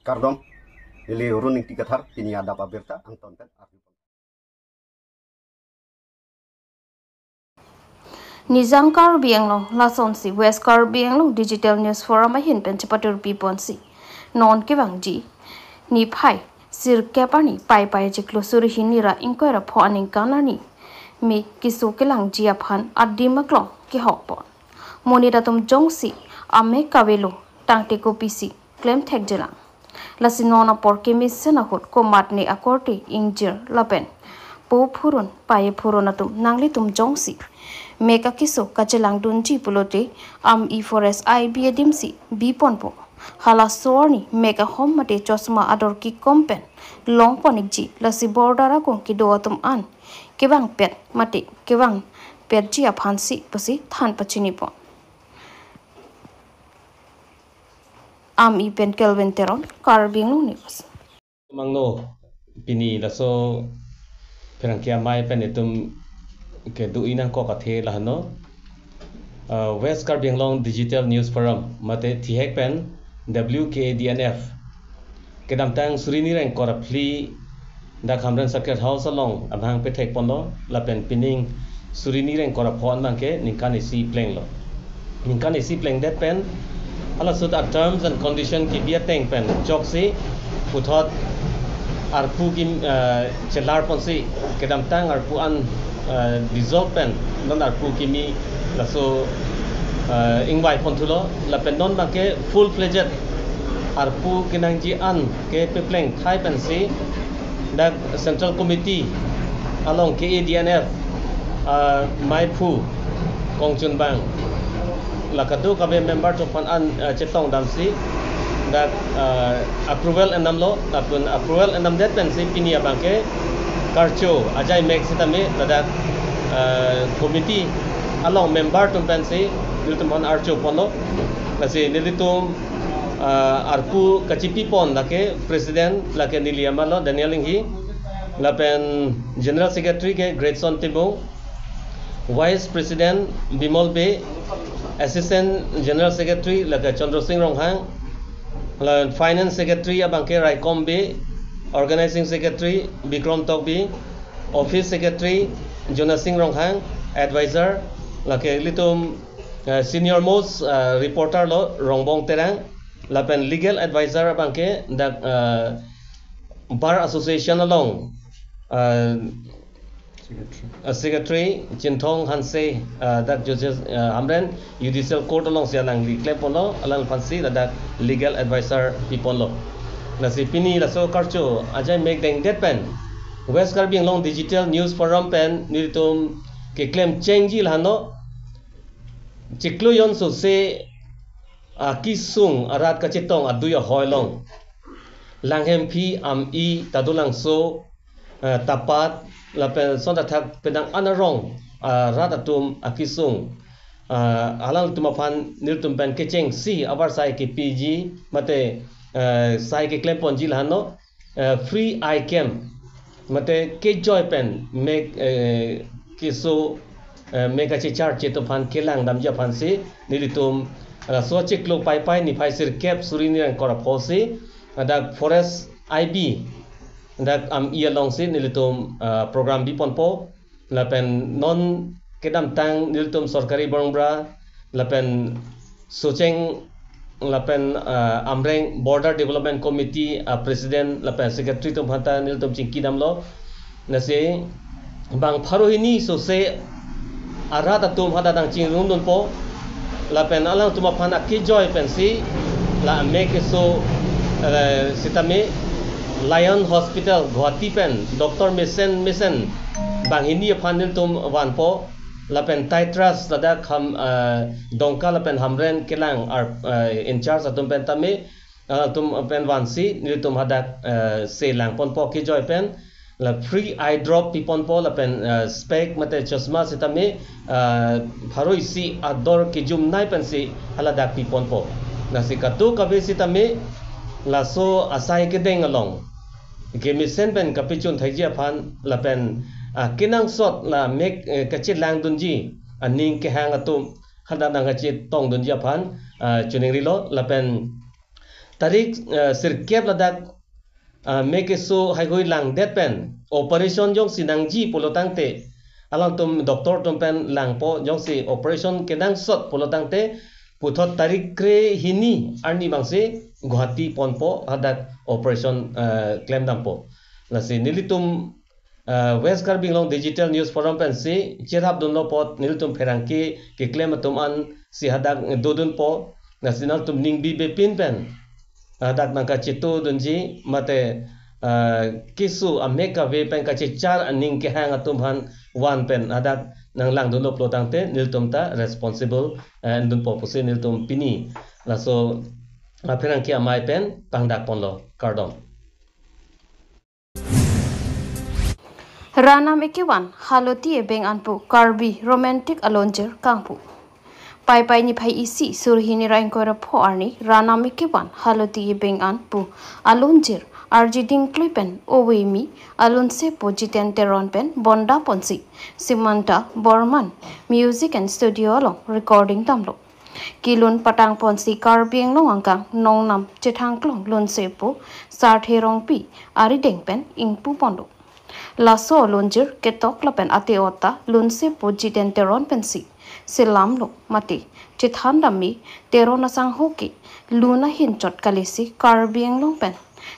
Kardom ili runing tikathar tini ada pabirta anton pen Nizam Karbianglong Lasonsi West Karbianglong Digital News Forum ahin pen chapatur piponsi non kewangji ni phai sir kepani pai pai jiklo suri hinira inquira pho aning kanani me kisu kelang jia phan adimaklong ki hokpon monira tum jongsi ame kavelo tangte ko pisi claim thek jela lasinona por kemisena hot ko matne akorti injir lapen po phurun paye phuronatum nangli tum jongsi meka kiso kachelang dunji pulote e forest IB dimsi biponpo hala sorni meka hom mate chosma ador ki kompen long ponikji lasi bordara ko ki doatum an kewang pet mate kewang pet ji aphansi pasi than pachini po e pen kelvin teron Karbing news mangno pini laso perangkia mai penetum ke du inang ko kathe lahno West Karbianglong Digital News Forum mate thihek pen WKDNF kedam tang surini reng kora pli da khamran circuit house along abhang pe thek pono la pen pining surini reng kora phon bangke ningkani si pleng lo ningkani si pleng det pen ala sut terms and condition ki bia teng pen joksi puthot arpu kim chelar ponsi kedam tang arpu an dissolve pen non arpu kimi laso ingwai ponthulo la pen non bangke full fledged arpu kinangji an ke pepleng thai pen si da central committee along KADNF mai phu kongchun bang la kadu kabe member to pan an chetong dam si da approval enam lo apun approval enam det pen si pinia bangke karcho ajai mek sitame da committee along member to pen si nilitum han archo pono lasi nilitum arpu kachipi pon lake president lake niliamalo Daniel Inghi lapen general secretary ke Gretson Tibo vice president Bimol Be assistant general secretary lake Chandra Singh Ronghang finance secretary abangke Raikom Be organizing secretary Bikram Tokbi office secretary Jonas Singh Ronghang advisor lake litum senior most reporter lo Rongbong Terang lapen legal advisor bangke the bar association along secretary Chinthong Hanse that judges amren judicial court along sialang reclaim polo alal fansi that legal advisor people lo nasi pini laso karcho ajai make deng det pen West Karbianglong Digital News Forum pen nilitum ke claim change lano chiklo yon so se kisung arat kacitong aduya hoilong langhem phi tadulang so tapat lapen sonda thak pedang anarong ratatum akisung alang tumaphan niltum pen kecheng si abar sai ke PG mate sai ke claim ponji lano free eye cam mate ke joy pen make kiso mega char chetophan kelang damja phansi nilitum so chiklo pai pai ni phai sir cap surini rang kora phosi da forest IB da along si nilitum program bi ponpo lapen non kedam tang nilitum sarkari bangbra lapen socheng lapen amreng border development committee president lapen secretary tum hata nilitum chingki damlo nase bang pharohini so se arata tum hada dang chingrung don po lapen alang tuma phana ki joy pensi la make so sitame Lion Hospital Guwahati pen Dr. Mesen bangini phanil tum wan po lapen titras lada kham dongka lapen hamren kelang ar in charge atum pen tame tum pen wansi nilitum hada se lang pon po ki joy pen la free eye drop pipon po la pen spec mate chasma sitame pharoi si ador ki jum nai pen si hala dak pipon po nasi katu kabe sitame la so asai ke deng along ke misen pen kapichun thaijia phan la pen kinang sot la mek kachit lang dunji aning ke hang atum hada nang kachit tong dunji phan chuning rilo la pen tarik sirkep ladak make so hai hoi lang det pen operation jong sinang ji polotang te alang tum doctor tum pen lang po jong si operation kenang sot polotang te puthot tarik kre hini arni bangse Guwahati ponpo hadak operation claim dampo lasi nilitum West Karbi Anglong Digital News Forum pen si cherhap dun lo pot nilitum pherangki ke claim tum an si hadak dodun po nasional tum ning bi be pin pen hadak nangka chitu dunji mate kisu ameka ve pen ka char aning ke hang atum han one pen hadak nang lang dun lo plotang te nilitum ta responsible dun po pusi nilitum pini laso Apirang kia mai pen pangdak ponlo kardom. Rana Mekiwan haloti ebeng anpu Karbi romantic alonjer kangpu. Pai pai ni pai isi surhini rain kora po arni Rana Mekiwan haloti ebeng anpu alonjer arjiding klipen owemi alonse po jiten teron pen bonda ponsi Simanta Borman music and studio along recording tamlo. Kilun patang ponsi Karbi Anglong angkang nong nam chetang klong lun sepo sarthe rong pi ari dengpen ingpu pondo laso lonjir ketok lapen ate ota lun sepo jiten teron pensi silam lo mati chethan dami teron asang hoki luna hinchot kalisi Karbi Anglong pen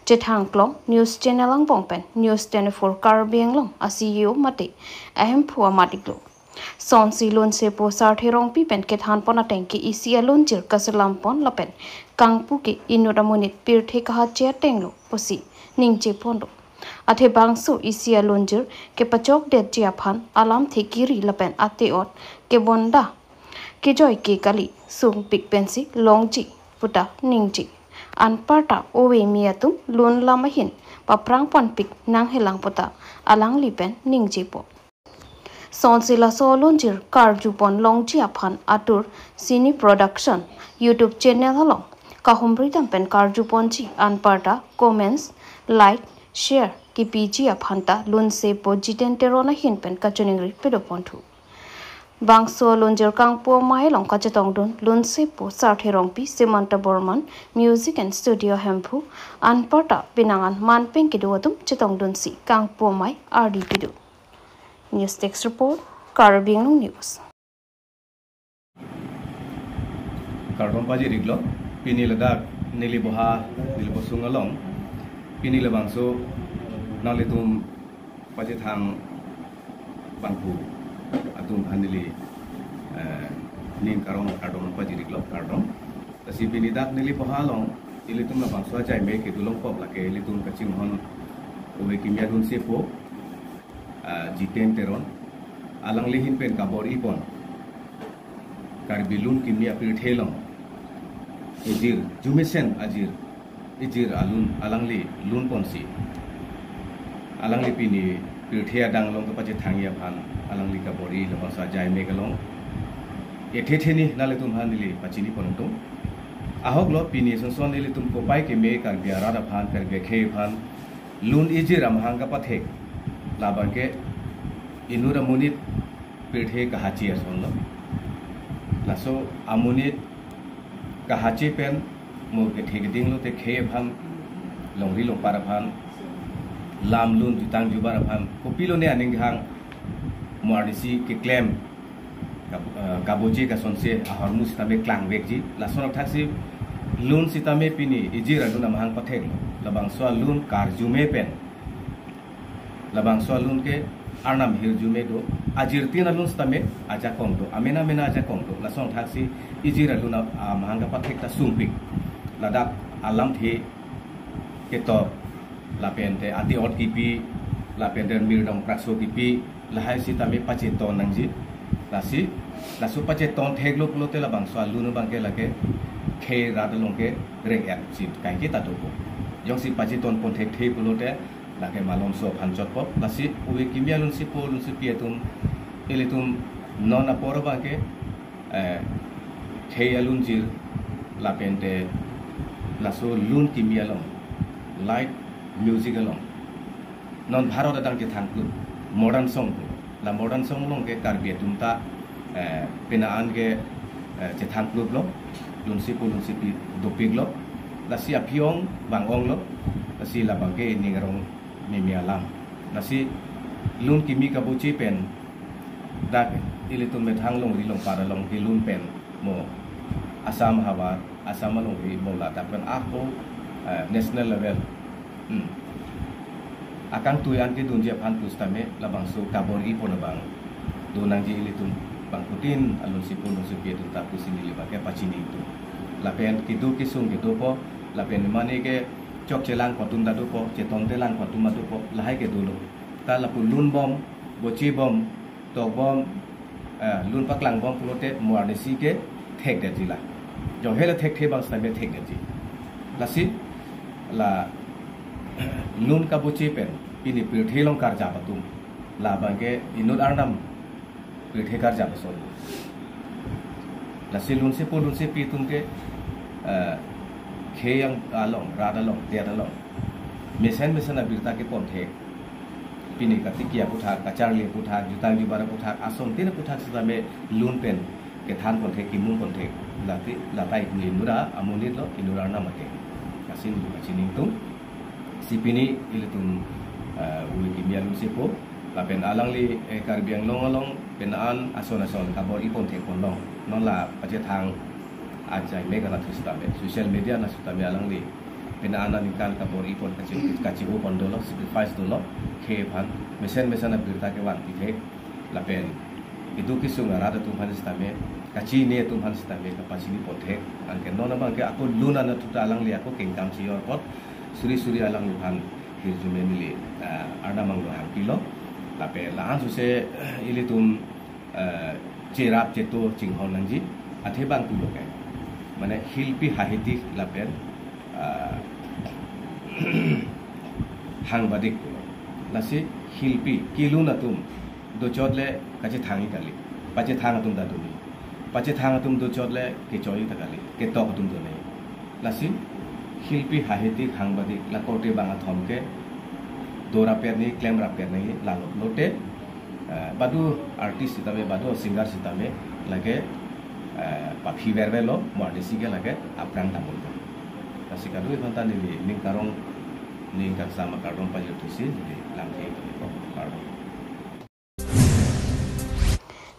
chetang klong news channel ang bong pen news 24 Karbi Anglong asiyo mati ahem phua matiklo Sonsi lun se po sarthe rong pi pen ke than pona tengki isia lun jir kasalam pon lapen kangpu ke inura munit pir the ka che tenglo posi ningche pondo athe bangsu isia lun jir ke pachok de chia phan alam the kiri lapen ate ot ke bonda ke joy ke kali sung pik pensi longji puta ningji anparta owe miatum lun lamahin paprang pon pik nang helang puta alang lipen ningji po Sonsila solunjir karjupon longji aphan atur sini production YouTube channel halong kahumri tampen karjupon ji anparta comments like share ki pg aphanta lunse po jiten terona hinpen kachuningri pedopontu bangso lunjir kangpo mai long kachetong dun lunse po sarthe rongpi Simanta Borman music and studio hempu anparta pinangan manpeng kiduatum chetong dun si kangpo mai RD pidu News Text Report, Karbi Anglong News. Kardom paji riglo, pini ledak nili boha nili bosung along, pini lebangso nalitum paji thang bangku atum hanili ning karong kardom paji riglo kardom, tasi pini dak nili boha long, ilitum lebangso ajai me ke dulong pop lake ilitum kacing hon uwe kimia dun sepo. Jiten teron alang lihin pen kabor ipon Karbi lun kimia pir thelong ejir jumesen ejir alun alangli lun ponsi alangli pini pir thea dang long pa je thangia phan alangli kabori lo sa jai megalong ethetheni naletum hanili pachini pontum ahok lo pini sonson nili tum ko pai ke me kar biara da phan kar ge khe phan lun ejir amhang ka pathe Labangke inura munit pirthe kahachi asonlo laso amunit kahachi pen mo ke thegding lo te khe phan longri long para phan lam lun jutang jubara phan kopilo ne aning hang mardisi ke claim kaboji ka sonse ahormus tame klang vekji laso thaksi lun sitame pini ijira duna mahang pathek labang so lun karjume pen labang soalun ke arnam hirjume do ajirtina lun stame aja kongdo amena mena aja kongdo lasong thaksi ijira luna mahanga pathek ta sumpik ladak alam the keto lapente ati ot kipi lapente mirdong prakso kipi lahai sitame pache ton nangji lasi lasu pache ton theglo plote labang soalun bangke lake khe radalong ke rek ap sit kai ki ta do yong si pache ton pon thek the plote lake malom so phanjot pop lasi uwe kimia lun si pietum elitum non aporo bake khey alun jir lapente laso lun kimia long light music along non bharot adang ke thangku modern song la modern song long ke Karbi tumta pina an ke che thangku lo lun si pi dopig lo nasi apiong bang ong lo nasi la bangke ni ngarong mi alam nasi lun kimi kabuci pen dak ilitun methang long rilong para long di lun pen mo asam hawa asam long ri mo la tak pen ako national level akan tuyan ke dunjia pan pustame labang so kabori pon bang donang ji ilitun bang putin alun sipun supi itu tak pusini liba ke pacini itu lapen kidu kisung gitu po lapen mane ke chok chelang patum dadu po chetong telang patum dadu po lahai ke dulu ta lapun lun bom boci bom tok bom lun paklang bom pulote muarnesi ke thek de jila jo hele thek the bang stame thek de ji lasi la lun ka boci pen ini pirthi long karja patum la bangke inut arnam pirthi karja pasol lasi lun se pitum ke ke yang along rada long dia along mesen abirta ke ponte pini katikia puthak kacharli puthak jutang jubara puthak asom tina puthak sedame lun pen ke than ponte kimun ponte latai linura amunit lo inura namate kasin kacining tung sipini ilitum uli kimia lun sipo lapen alang li karbiang long penaan ason kabor ipon te ponlong non la pace thang ajai mega na thistame social media na sutame alang li penana nikal kabor ipon kaci upon dolo sacrifice dolo ke phan mesen na birta ke wan tithe lapen itu kisung arada tumhan stame kaci ne tumhan stame kapasini pothe angke nona bang ke aku luna na tuta alang li aku kengkam sior pot suri alang luhan hirjume mili arna manglo hampilo lapen laan suse ilitum cerap ceto cinghon nanji athe bang tulo ke মানে শিল্পী সাহিত্যিক লাপেন সাংবাদিক লাসি শিল্পী কিলু নাতুম দোচদলে কাছে থাঙি কালি পাচে থাঙাতুম দাদুনি পাচে থাঙাতুম দোচদলে কে চয়ি তাকালি কে তকতুম দনে লাসি শিল্পী সাহিত্যিক সাংবাদিক লাকতে বাঙা থমকে দৌরা পেরনি ক্লেম রাপেরনি লালত লোটে বাদু আর্টিস্ট সিতামে বাদু সিঙ্গার সিতামে লাগে papi verbelo muadesi ke lage aprang tamul kasi kadu iban tan ni karong ning kak sama karong pajut tusi ni langke ko karong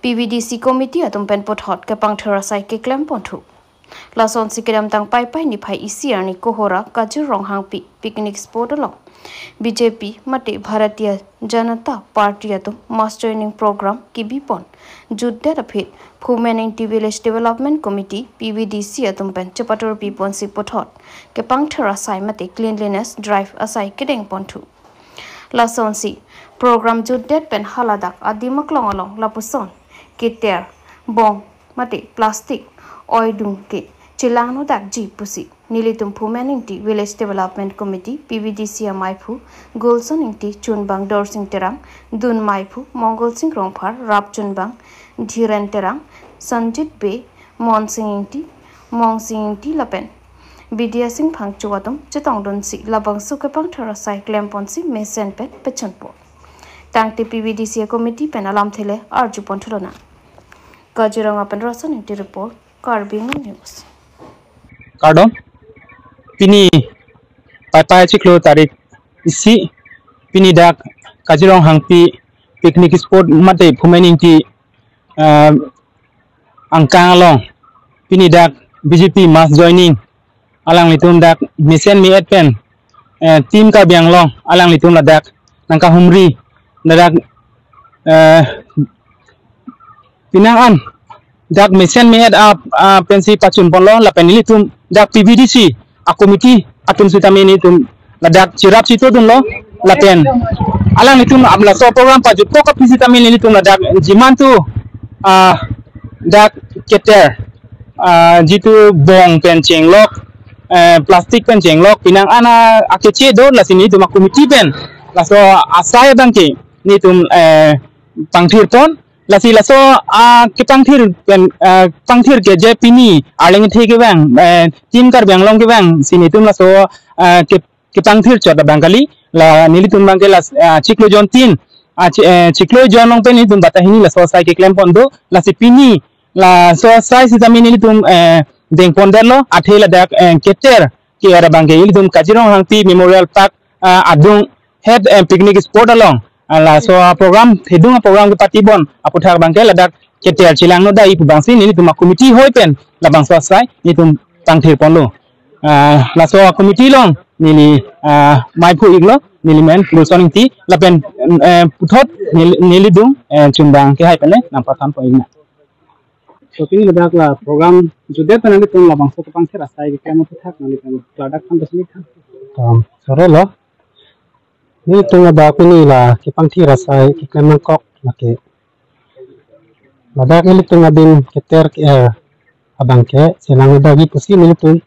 PVDC committee atum pen pot hot ke pangthara sai ke klem ponthu lason sikram tang pai ni phai isiar ni kohora kajur ronghang picnic spot lo BJP mate Bharatiya Janata Party atum mass training program ki bipon judde rafit Humanity Village Development Committee PVDC atum pen chapator pipon si pothot ke pangthara sai mate cleanliness drive asai kedeng ponthu lason si program judde pen haladak adimak longalong lapuson kiter bong mate plastic oidung ke chilangno dak ji pusi nilitum Humanity Village Development Committee PVDC maipu golson ingti chunbang dorsing terang dun maipu mongol sing rongphar rap chunbang dhiran terang sanjit be monsing ingti mongsing ingti lapen bidia sing phangchu atum chetong don si labang su ke pang thara sai klem ponsi mesen pet pechanpo tangte PVDC committee pen alam thele arju ponthulona kajiranga pen rason ingti report Carbing News Kardom pini pai chiklo tarik isi pini dak kajirong hangpi picnic spot mate phumening ti angkang along pini dak BJP mass joining alang litum dak mission mi pen team ka biang long alang litum ladak nangka humri dak pinangan dak mission mi up pensi pachun ponlo la penilitum dak PVDC a committee atum sitameni tum ladak chirap situ dun lo laten alang litum abla so program pajut ko kapisi tameni litum ladak jimantu dak keter jitu bong pen chenglok plastik pen chenglok pinang ana akeche do la sini tum committee pen la so asai bangke ni tum pangthir pon lasi laso ke pangthir ke je pini aleng the ke bang tim kar bang long ke bang sini tum laso ke pangthir chot bangali la nili tum bang ke la chiklo jon 3 chiklo jon long pe ni tum batahini la so sai ke klem pondo lasi pini la so sai si zamini ni tum deng ponderlo athela dak keter ki era bangke ini tum Kazirong Hangpi Memorial Park adung head and picnic spot along la so program hidung program ke patibon aputhak bangke ladak keter chilang no dai bangsi ni tum committee hoipen la bangsa sai ni tum tangthir ponlo la so committee long nili mai phu iglo nili men lusoning ti la pen puthot nili dung chumbang ke hai pene nam pathan po igna so kini ladak la program jude penani tum la bangsa ko pangse rasai ke kamo puthak nali kan ladak kan basli kan sore lo ni tung ada kini la ke pangthi rasai ke kamo kok lake ladak ni tung adin keter abangke selang dagi pusi ni tung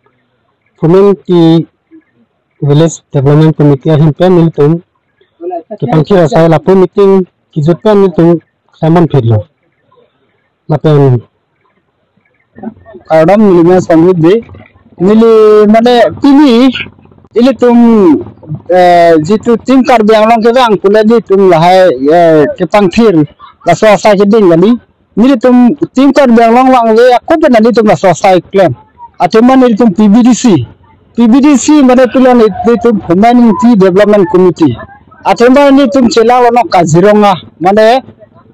community village development committee himpen ni tung ke pangthi rasai la pu meeting ki jutpan ni tung samon phirlo lapen kadam nilnya samudde nili mane tini ili tum jitu tim kar biang ke bang pula di tum lahai ke pangthir la so sa ke ding ni nili tum tim kar biang lang we aku pun ni tum la so sa claim atema nili tum PBDC mane pula ni tum humanity development committee atema ni tum chela lo Kazirong mane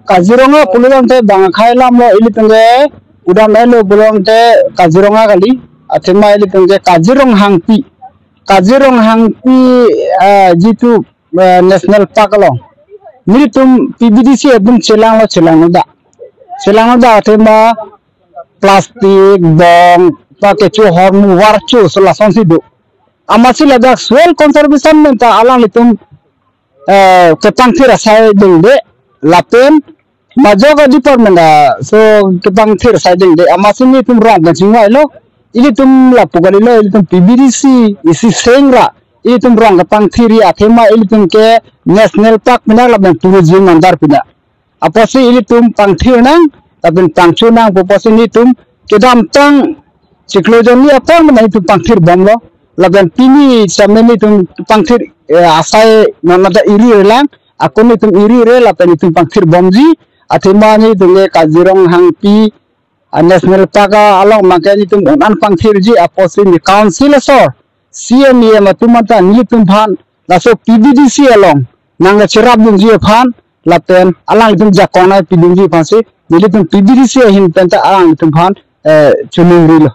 Kazirong pululang te bang khailam lo ili tum udah melu belum te Kazirong kali atema ili tum Kazirong Hangpi jitu national park lo ni tum PBDC edum celang da atema plastik bong pakai cu hormu warcu selason sidu amasi ladak soil conservation menta alang litum kepangthir asai dengde lapen majoga department so kepangthir asai dengde amasi ni tum rong bensingwai lo ini tum lapugali lo ini tum PBDC isi sengra ini tum rong kepangthiri athema ini tum ke national park mina laben tourism mandar pina apasi ini tum pangthir nang taben pangchu nang popasi ini tum kedam tang ciklojon ni apa mana itu pangthir bomlo laben pini sameni tum pangthir asai nanada iri relang aku ni tum iri re lapen itu pangthir bomji athema ni tum Kazirong Hangpi national park along makanya tum onan pangthir ji aposi ni council sor CME matumata ni tum phan laso PBDC along nang cerap dun ji phan lapen alang tum jakona PBDC phansi ni tum PBDC hin penta alang tum phan chunung ri lo